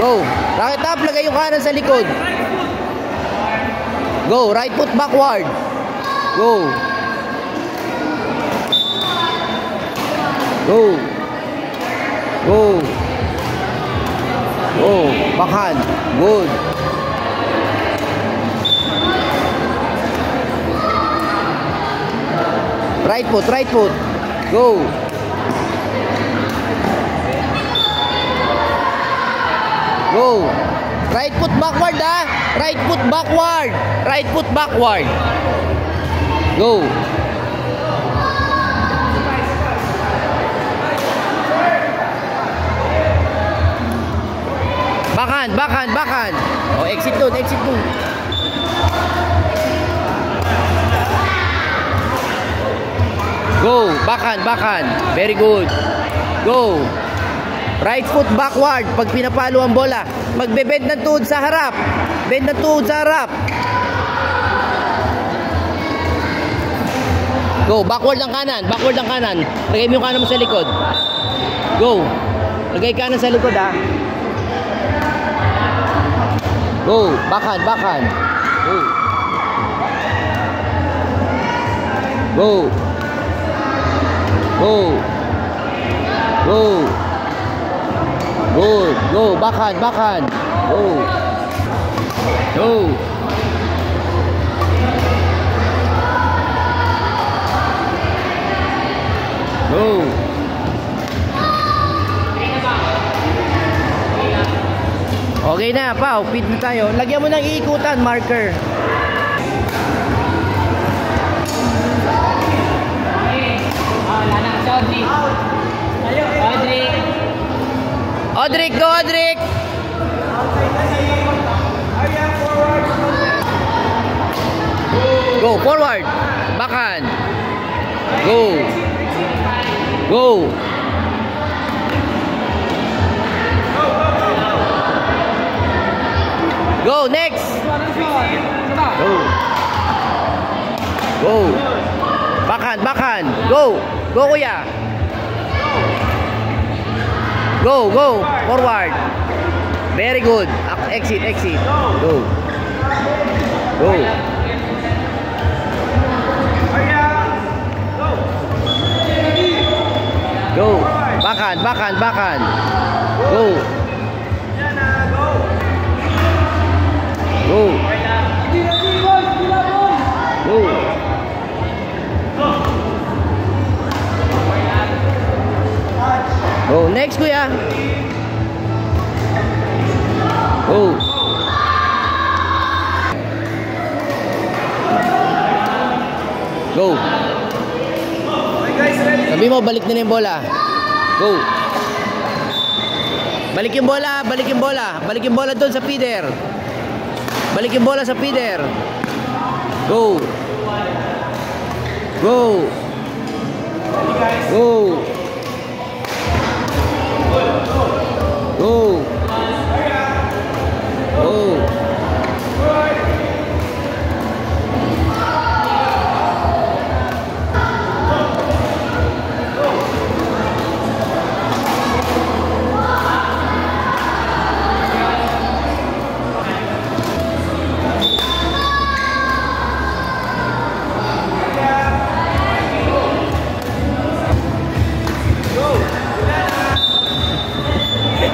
Go. Rocket up, lagay yung kanan sa likod. Go, right foot backward. Go. Go. Go. Go. Backhand. Good. Right foot, right foot. Go. Go. Right foot backward, ha? Right foot backward. Right foot backward. Go. Backhand, backhand, backhand. Oh, exit doon, exit doon. Go, backhand, backhand. Very good. Go. Right foot backward pag pinapalo ang bola. Magbe-bend ng tuhod sa harap. Bend ng tuhod sa harap. Go, backward ang kanan, backward ang kanan. Lagay mo yung kanan mo sa likod. Go. Lagay kanan sa likod, ha. Go, backhand, backhand. Go. Go. Go. Go. Good. Go. Backhand. Backhand. Go. Go. Go. Okay na, Pao. Pit na tayo. Lagyan mo ng iikutan, marker. Odric, go Odric! Go, forward! Backhand! Go! Go! Go, next! Go! Go! Backhand, backhand! Go! Go, kuya! Go, go, forward. Very good. Exit, exit. Go. Go. Go. Backhand, backhand, backhand. Go. Go. Go. Go, next kuya. Go. Go. Sabi mo, balik na yung bola. Go. Balik yung bola, balik yung bola. Balik yung bola doon sa feeder. Balik yung bola sa feeder. Go. Go. Go. Go. Go.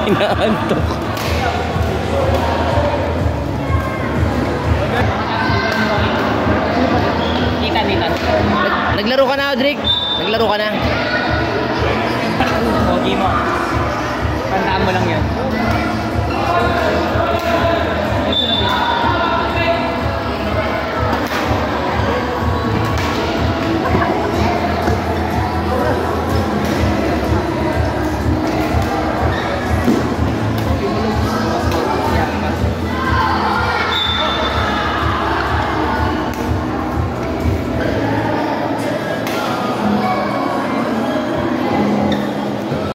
Inaantok. Naglaro ka na, Odric? Naglaro ka na? Okay mo. Tandaan mo lang yan.